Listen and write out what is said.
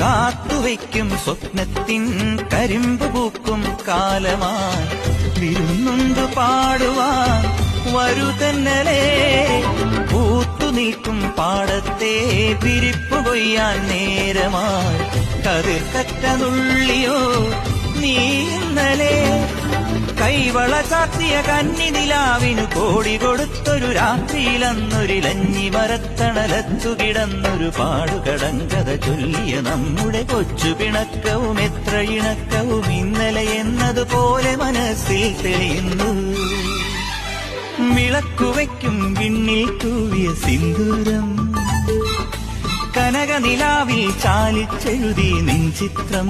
കാത്തുവയ്ക്കും സ്വപ്നത്തിൻ കരിമ്പ് പൂക്കും കാലമായി വിരുന്നുണ്ട് പാടുവാൻ വരുതന്നലേ പൂത്തു നിൽക്കും പാടത്തെ വിരിപ്പു കൊയ്യാൻ നേരമായി കതിർക്കറ്റ നുള്ളിയോ നീ ഇന്നലെ കൈവള ചാർത്തിയ കന്നിനിലാവിനു കോടി കൊടുത്തൊരു രാത്രിയിലന്നൊരിലഞ്ഞി മരത്തണലത്തു കിടന്നൊരു പാടുകടങ്കഥ ചൊല്ലിയ നമ്മുടെ കൊച്ചു പിണക്കവും എത്ര ഇണക്കവും ഇന്നലെ എന്നതുപോലെ മനസ്സിൽ തെളിയുന്നു വിളക്കുവയ്ക്കും വിണ്ണിൽ തൂവിയ സിന്ദൂരം കനകനിലാവിൽ ചാലിച്ചെഴുതി നിൻ ചിത്രം